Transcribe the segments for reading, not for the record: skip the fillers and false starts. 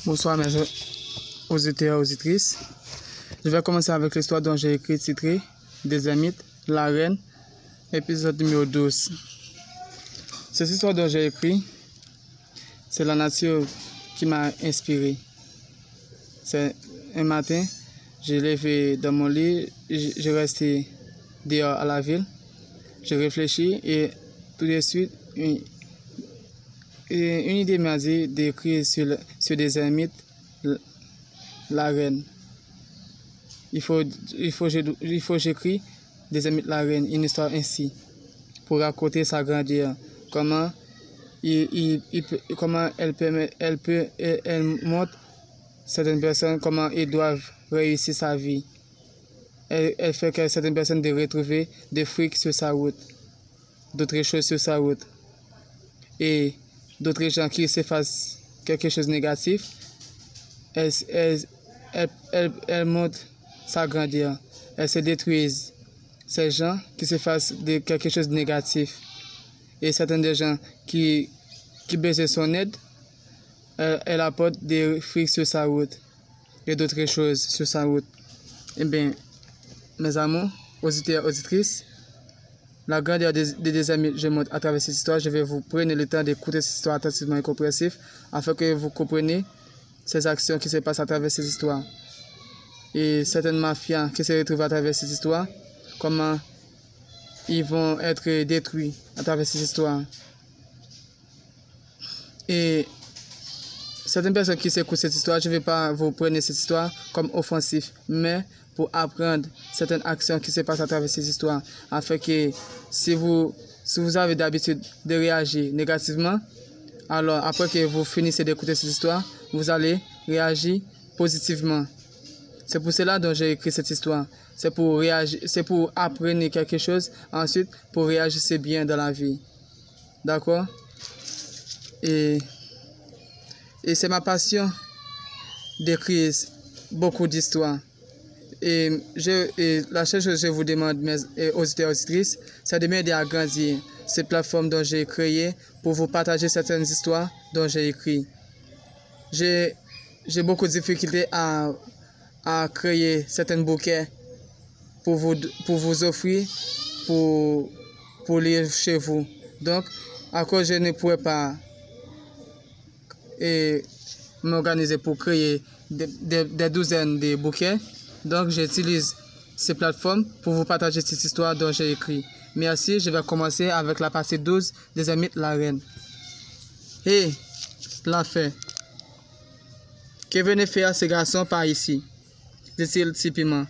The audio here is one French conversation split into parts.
Bonsoir mes auditeurs et auditrices. Je vais commencer avec l'histoire dont j'ai écrit titré Des ermites, la reine, épisode numéro 12. Cette histoire dont j'ai écrit, c'est la nature qui m'a inspiré. C'est un matin, j'ai levé dans mon lit, j'ai resté dehors à la ville, j'ai réfléchi et tout de suite, une idée m'a dit d'écrire sur des ermites la reine. Il faut que j'écris des ermites la reine, une histoire ainsi, pour raconter sa grandeur, comment elle montre certaines personnes comment ils doivent réussir sa vie. Elle fait que certaines personnes de retrouver des fruits sur sa route, d'autres choses sur sa route. Et d'autres gens qui se fassent quelque chose de négatif, elle montre sa grandeur. Elle se détruisent. Ces gens qui se fassent de quelque chose de négatif. Et certains des gens qui besoin son aide, elle apporte des fruits sur sa route et d'autres choses sur sa route. Eh bien, mes amours, auditeurs, auditrices, la grandeur des amis, je montre à travers cette histoire. Je vais vous prendre le temps d'écouter cette histoire attentivement et compréhensif afin que vous compreniez ces actions qui se passent à travers cette histoire. Et certaines mafias qui se retrouvent à travers cette histoire, comment ils vont être détruits à travers cette histoire. Et certaines personnes qui s'écoutent cette histoire, je ne vais pas vous prendre cette histoire comme offensif, mais pour apprendre certaines actions qui se passent à travers ces histoires, afin que si vous avez d'habitude de réagir négativement, alors après que vous finissez d'écouter cette histoire, vous allez réagir positivement. C'est pour cela que j'ai écrit cette histoire. C'est pour apprendre quelque chose, ensuite pour réagir bien dans la vie. D'accord? Et c'est ma passion d'écrire beaucoup d'histoires. Et la seule chose que je vous demande, mes auditeurs et auditrices, c'est de m'aider à grandir cette plateforme dont j'ai créé pour vous partager certaines histoires dont j'ai écrit. J'ai beaucoup de difficultés à créer certains bouquets pour vous offrir, pour lire chez vous. Donc, à cause je ne pourrais pas m'organiser pour créer des douzaines de bouquets, donc j'utilise ces plateformes pour vous partager cette histoire dont j'ai écrit. Merci, je vais commencer avec la partie 12 des ermites la reine. Hé, l'enfer, que venez faire ce garçon par ici? Dit-il typiquement.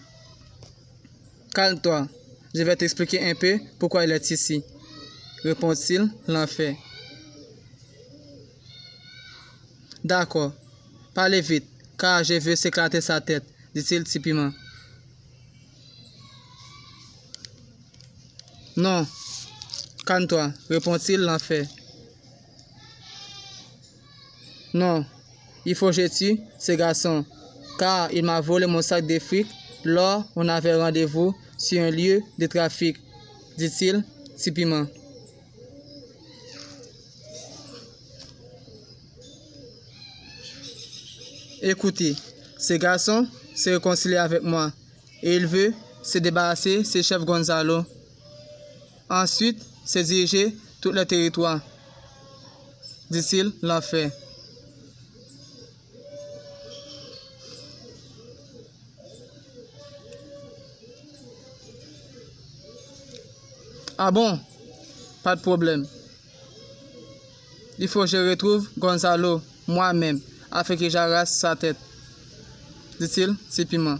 Calme-toi, je vais t'expliquer un peu pourquoi il est ici, répond-il l'enfer. D'accord, parlez vite, car je veux s'éclater sa tête, dit-il typiquement. Non, calme-toi, répond-il l'enfer. Non, il faut que je tue ce garçon, car il m'a volé mon sac de fric lors on avait rendez-vous sur un lieu de trafic, dit-il typiquement. Écoutez, ce garçon s'est réconcilié avec moi et il veut se débarrasser de chef Gonzalo. Ensuite, se diriger tout le territoire, dit-il l'enfer. Ah bon? Pas de problème. Il faut que je retrouve Gonzalo moi-même afin que j'arrache sa tête, dit-il typiquement.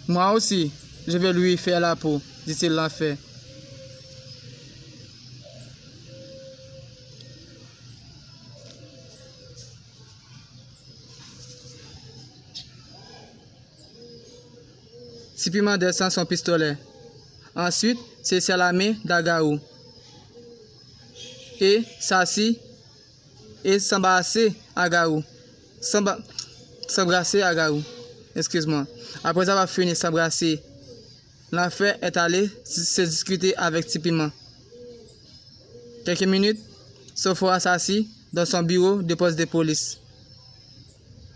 Moi aussi, je vais lui faire la peau, dit-il l'enfer. Typiquement descend son pistolet. Ensuite, c'est la main d'Agarou. Et s'assit et s'embrasser Agarou. S'embrasser Agarou. Excuse-moi. Après avoir fini s'embrasser, l'enfer est allé se discuter avec Typiquement. Quelques minutes Sophora s'assit dans son bureau de poste de police.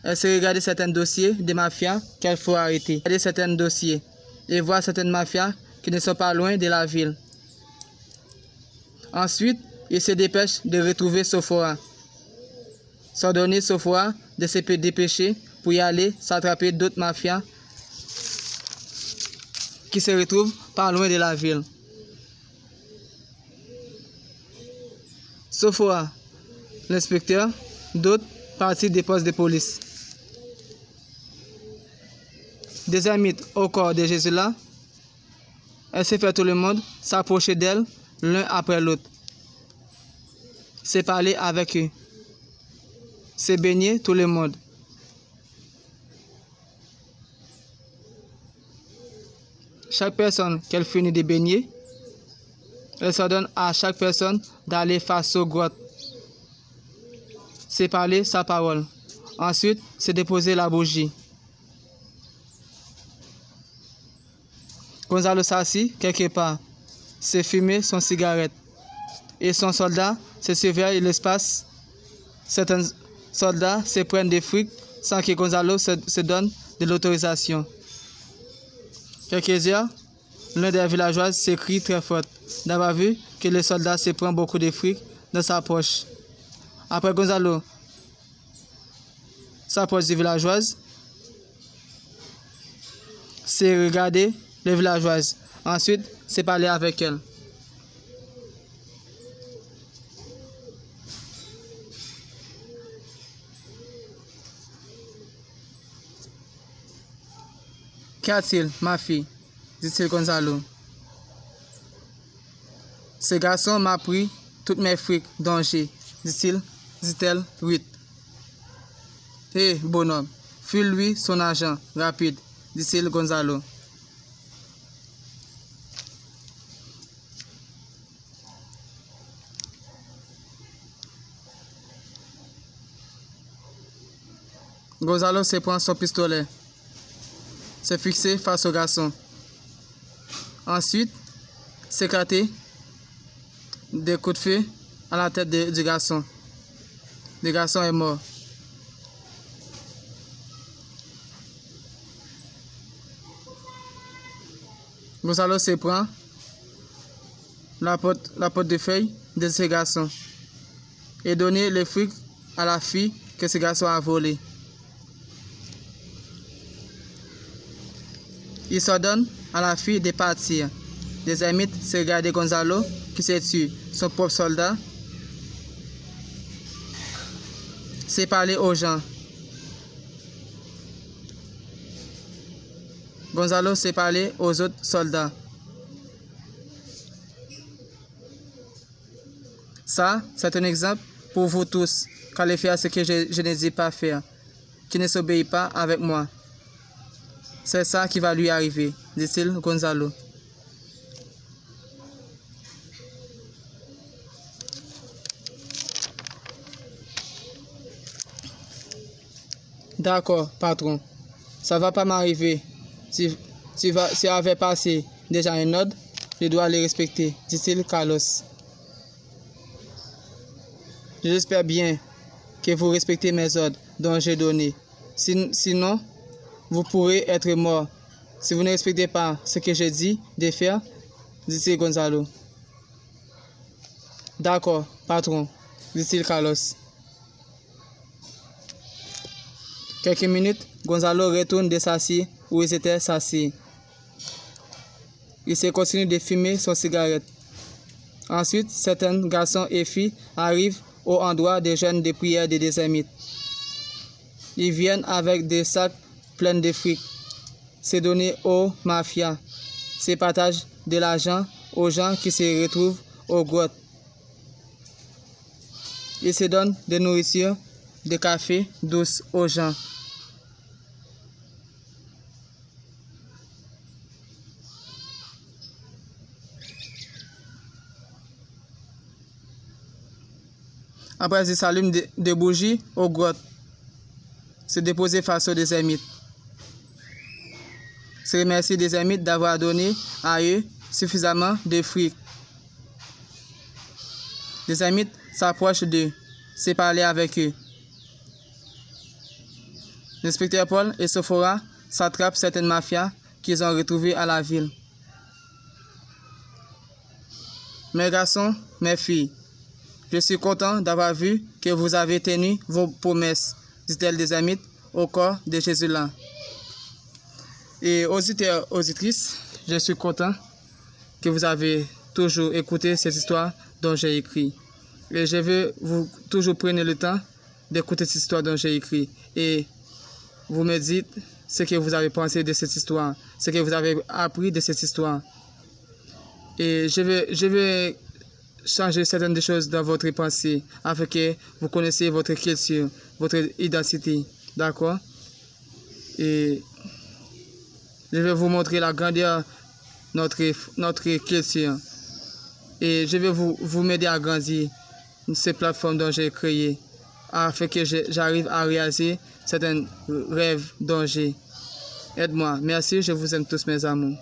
Elle se regarde certains dossiers des mafias qu'elle faut arrêter. Elle regarde certains dossiers et voit certaines mafias qui ne sont pas loin de la ville. Ensuite, il se dépêche de retrouver Sophora. S'ordonner Sophora de se dépêcher pour y aller s'attraper d'autres mafias qui se retrouvent pas loin de la ville. Sophora, l'inspecteur, d'autres parties des postes de police. Des amis au corps de Jésus là, elle se fait tout le monde s'approcher d'elle l'un après l'autre. C'est parler avec eux. C'est baigner tout le monde. Chaque personne qu'elle finit de baigner, elle s'ordonne à chaque personne d'aller face aux grottes. C'est parler sa parole. Ensuite, c'est déposer la bougie. Gonzalo s'assit quelque part. C'est fumer son cigarette. Et son soldat se surveille l'espace. Certains soldats se prennent des frics sans que Gonzalo se donne de l'autorisation. Quelques heures, l'un des villageois s'écrie très fort d'avoir vu que le soldat se prend beaucoup de fric dans sa poche. Après Gonzalo s'approche du villageoise, c'est regarder les villageoises. Ensuite, c'est parler avec elle. Qu'y a-t-il, ma fille? Dit-il Gonzalo. Ce garçon m'a pris toutes mes frics dont j'ai, dit-elle, Ruth. Hé, bonhomme, file-lui son argent, rapide, dit-il Gonzalo. Gonzalo se prend son pistolet, se fixe face au garçon. Ensuite, s'éclater des coups de feu à la tête du garçon. Le garçon est mort. Gonzalo se prend la pote de feuilles de ce garçon et donne le fric à la fille que ce garçon a volé. Il s'ordonne à la fille de partir. Les amis se regardent Gonzalo qui se tue, son propre soldat. C'est parler aux gens. Gonzalo s'est parlé aux autres soldats. Ça, c'est un exemple pour vous tous, qu'allez faire ce que je ne dis pas faire, qui ne s'obéit pas avec moi. C'est ça qui va lui arriver, dit-il Gonzalo. D'accord, patron. Ça va pas m'arriver. Si avait passé déjà un ordre, je dois les respecter, dit-il Carlos. J'espère bien que vous respectez mes ordres dont j'ai donné. Sinon, vous pourrez être mort si vous ne respectez pas ce que j'ai dit de faire, dit-il Gonzalo. D'accord, patron, dit-il Carlos. Quelques minutes, Gonzalo retourne de s'asseoir où il s'était assis. Il se continue de fumer son cigarette. Ensuite, certains garçons et filles arrivent au endroit des jeunes de prière des Désermites. Ils viennent avec des sacs pleins de fric. C'est donné aux mafias. C'est partage de l'argent aux gens qui se retrouvent aux grottes. Ils se donnent de nourriture, de café douce aux gens. Après, ils s'allument des bougies aux grottes. Se déposer face aux Désermites. Se remercier des Désermites d'avoir donné à eux suffisamment de fric. Les Désermites s'approche d'eux, c'est parler avec eux. L'inspecteur Paul et Sephora s'attrapent certaines mafias qu'ils ont retrouvées à la ville. Mes garçons, mes filles, je suis content d'avoir vu que vous avez tenu vos promesses, dit-elle des Amis au corps de Jésus là. Et auditeurs, auditrices, je suis content que vous avez toujours écouté cette histoire dont j'ai écrit. Et je veux vous toujours prendre le temps d'écouter cette histoire dont j'ai écrit. Et vous me dites ce que vous avez pensé de cette histoire, ce que vous avez appris de cette histoire. Et je vais changer certaines choses dans votre pensée afin que vous connaissiez votre culture, votre identité. D'accord? Et je vais vous montrer la grandeur de notre culture. Et je vais vous m'aider à grandir ces plateformes dont j'ai créé afin que j'arrive à réaliser certains rêves dont j'ai. Aide-moi. Merci, je vous aime tous mes amours.